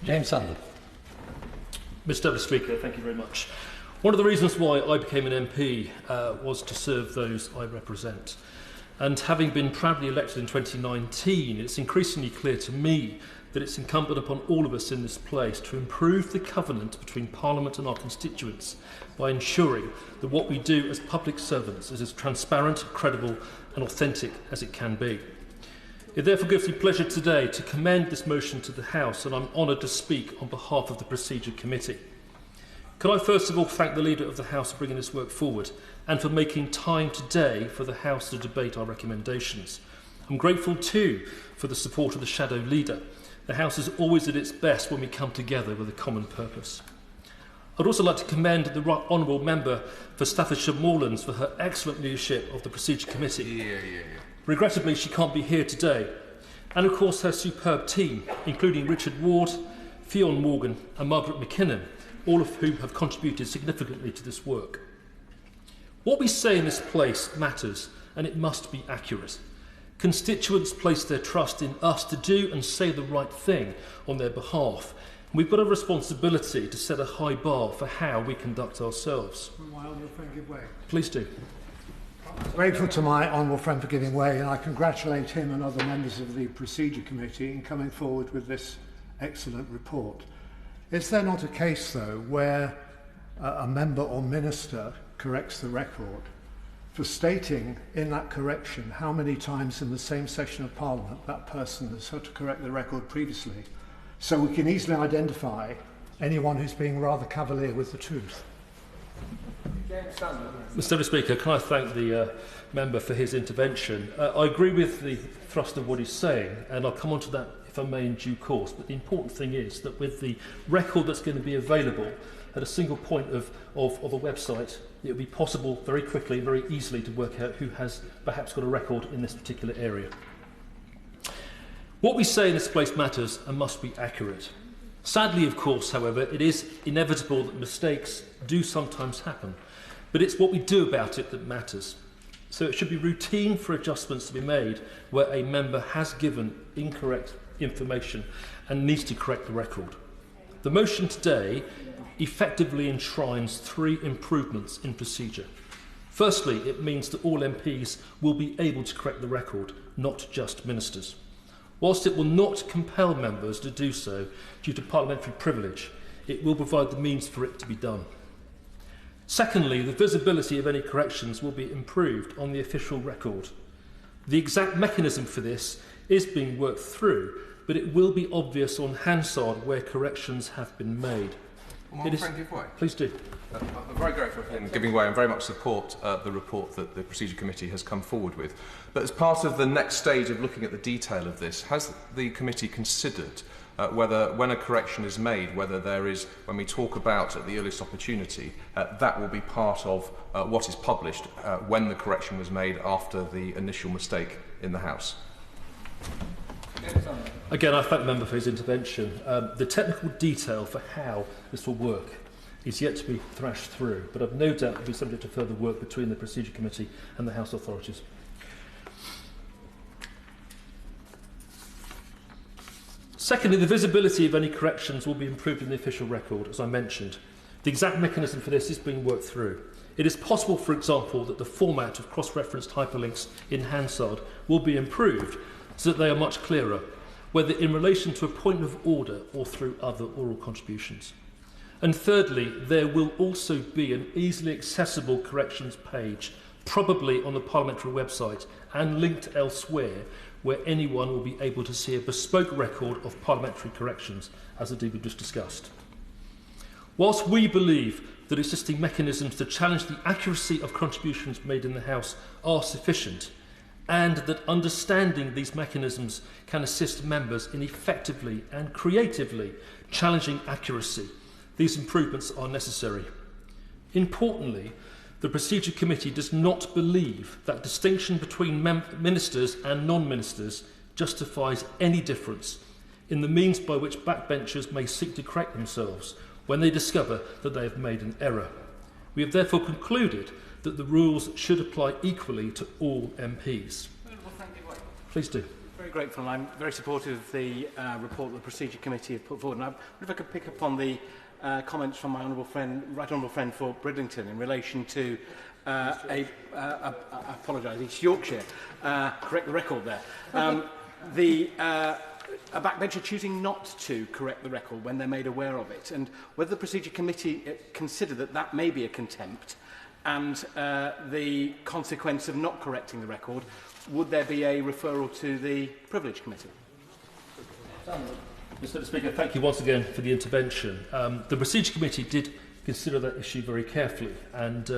James Sunderland. Mr. Speaker, thank you very much. One of the reasons why I became an MP was to serve those I represent. And having been proudly elected in 2019, it's increasingly clear to me that it's incumbent upon all of us in this place to improve the covenant between Parliament and our constituents by ensuring that what we do as public servants is as transparent, credible and authentic as it can be. It therefore gives me pleasure today to commend this motion to the House, and I'm honoured to speak on behalf of the Procedure Committee. Can I first of all thank the Leader of the House for bringing this work forward and for making time today for the House to debate our recommendations. I'm grateful too for the support of the Shadow Leader. The House is always at its best when we come together with a common purpose. I'd also like to commend the Honourable Member for Staffordshire Moorlands for her excellent leadership of the Procedure Committee. Regrettably, she can't be here today. And of course her superb team, including Richard Ward, Fionn Morgan and Margaret McKinnon, all of whom have contributed significantly to this work. What we say in this place matters, and it must be accurate. Constituents place their trust in us to do and say the right thing on their behalf. And we've got a responsibility to set a high bar for how we conduct ourselves. My honourable friend give way. Please do. Grateful to my honourable friend for giving way, and I congratulate him and other members of the Procedure Committee in coming forward with this excellent report. Is there not a case, though, where a member or minister corrects the record for stating in that correction how many times in the same session of Parliament that person has had to correct the record previously, so we can easily identify anyone who's being rather cavalier with the truth? Mr. Speaker, can I thank the member for his intervention? I agree with the thrust of what he's saying, and I'll come on to that, if I may, in due course. But the important thing is that with the record that's going to be available at a single point of a website, it will be possible very quickly, very easily to work out who has perhaps got a record in this particular area. What we say in this place matters and must be accurate. Sadly, of course, however, it is inevitable that mistakes do sometimes happen, but it's what we do about it that matters. So it should be routine for adjustments to be made where a member has given incorrect information and needs to correct the record. The motion today effectively enshrines 3 improvements in procedure. Firstly, it means that all MPs will be able to correct the record, not just ministers. Whilst it will not compel members to do so due to parliamentary privilege, it will provide the means for it to be done. Secondly, the visibility of any corrections will be improved on the official record. The exact mechanism for this is being worked through, but it will be obvious on Hansard where corrections have been made. Please do. I'm very grateful for him giving way and very much support the report that the Procedure Committee has come forward with. But as part of the next stage of looking at the detail of this, has the committee considered whether, when a correction is made, whether there is, when we talk about at the earliest opportunity, that will be part of what is published when the correction was made after the initial mistake in the House? Again, I thank the member for his intervention. The technical detail for how this will work is yet to be thrashed through, but I've no doubt it will be subject to further work between the Procedure Committee and the House authorities. Secondly, the visibility of any corrections will be improved in the official record, as I mentioned. The exact mechanism for this is being worked through. It is possible, for example, that the format of cross-referenced hyperlinks in Hansard will be improved so that they are much clearer, whether in relation to a point of order or through other oral contributions. And thirdly, there will also be an easily accessible corrections page, probably on the parliamentary website and linked elsewhere, where anyone will be able to see a bespoke record of parliamentary corrections, as the DB just discussed. Whilst we believe that existing mechanisms to challenge the accuracy of contributions made in the House are sufficient, and that understanding these mechanisms can assist members in effectively and creatively challenging accuracy, these improvements are necessary. Importantly, the Procedure Committee does not believe that distinction between ministers and non-ministers justifies any difference in the means by which backbenchers may seek to correct themselves when they discover that they have made an error. We have therefore concluded that the rules should apply equally to all MPs. Please do. Very grateful, and I'm very supportive of the report that the Procedure Committee have put forward. And I wonder if I could pick up on the comments from my right honourable friend for Bridlington in relation to I apologise, East Yorkshire. Correct the record there. A backbencher choosing not to correct the record when they're made aware of it, and whether the Procedure Committee consider that that may be a contempt, and the consequence of not correcting the record, would there be a referral to the Privilege Committee? Mr Speaker, thank you once again for the intervention. The Procedure Committee did consider that issue very carefully, and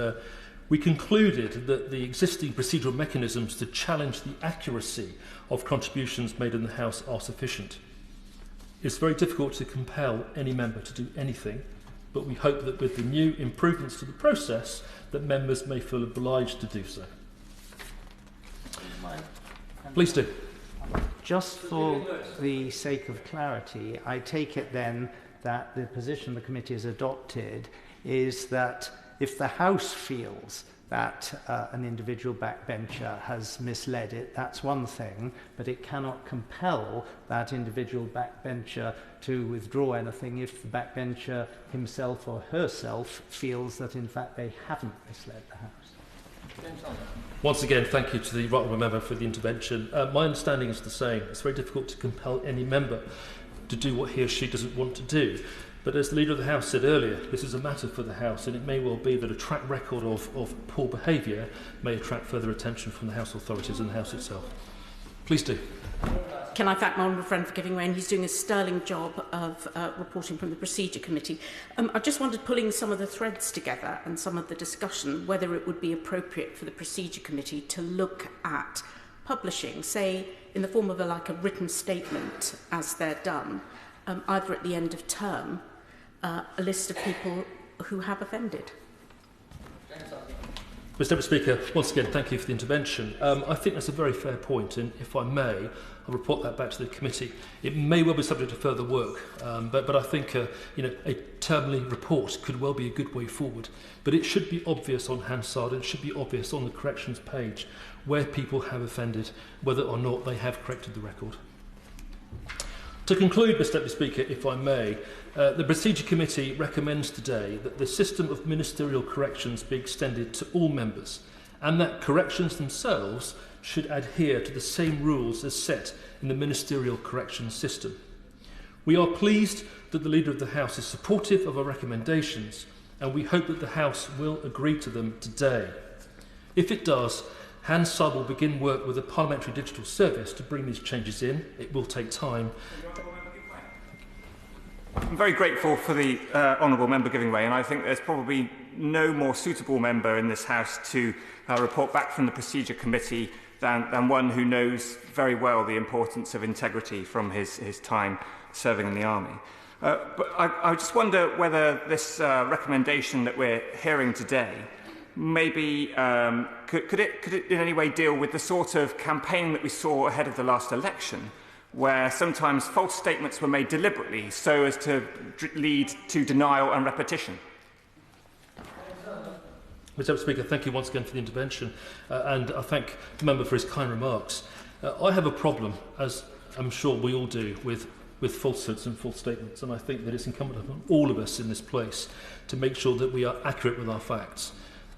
we concluded that the existing procedural mechanisms to challenge the accuracy of contributions made in the House are sufficient. It's very difficult to compel any member to do anything, but we hope that with the new improvements to the process, that members may feel obliged to do so. Please do. Just for the sake of clarity, I take it then that the position the committee has adopted is that if the House feels that an individual backbencher has misled it, that's one thing, but it cannot compel that individual backbencher to withdraw anything if the backbencher himself or herself feels that in fact they haven't misled the House. Once again, thank you to the right honourable member for the intervention. My understanding is the same. It's very difficult to compel any member to do what he or she doesn't want to do. But as the Leader of the House said earlier, this is a matter for the House, and it may well be that a track record of poor behaviour may attract further attention from the House authorities and the House itself. Please do. Can I thank my honourable friend for giving way, and he's doing a sterling job of reporting from the Procedure Committee. I just wondered, pulling some of the threads together and some of the discussion, whether it would be appropriate for the Procedure Committee to look at publishing, say, in the form of a written statement as they're done, either at the end of term, a list of people who have offended. Mr Speaker, once again, thank you for the intervention. I think that's a very fair point, and if I may, I'll report that back to the committee. It may well be subject to further work, but I think a termly report could well be a good way forward. But it should be obvious on Hansard, and it should be obvious on the corrections page where people have offended, whether or not they have corrected the record. To conclude, Mr Speaker, if I may, the Procedure Committee recommends today that the system of ministerial corrections be extended to all members, and that corrections themselves should adhere to the same rules as set in the ministerial corrections system. We are pleased that the Leader of the House is supportive of our recommendations, and we hope that the House will agree to them today. If it does, Hansard will begin work with the Parliamentary Digital Service to bring these changes in. It will take time. I'm very grateful for the honourable member giving way, and I think there's probably no more suitable member in this House to report back from the Procedure Committee than one who knows very well the importance of integrity from his time serving in the Army. But I just wonder whether this recommendation that we're hearing today maybe could it in any way deal with the sort of campaign that we saw ahead of the last election, where sometimes false statements were made deliberately so as to lead to denial and repetition? Mr Speaker, thank you once again for the intervention, and I thank the member for his kind remarks. I have a problem, as I'm sure we all do, with falsehoods and false statements, and I think that it's incumbent upon all of us in this place to make sure that we are accurate with our facts,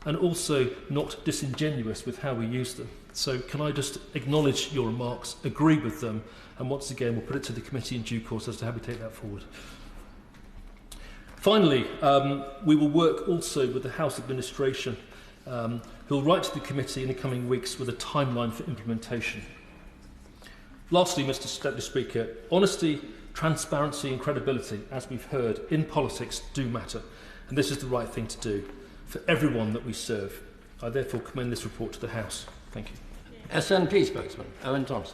and also not disingenuous with how we use them. So can I just acknowledge your remarks, agree with them, and once again we'll put it to the committee in due course as to how we take that forward. Finally, we will work also with the House administration, who will write to the committee in the coming weeks with a timeline for implementation. Lastly, Mr Speaker, honesty, transparency and credibility, as we've heard, in politics do matter, and this is the right thing to do for everyone that we serve. I therefore commend this report to the House. Thank you. SNP spokesman, Owen Thompson.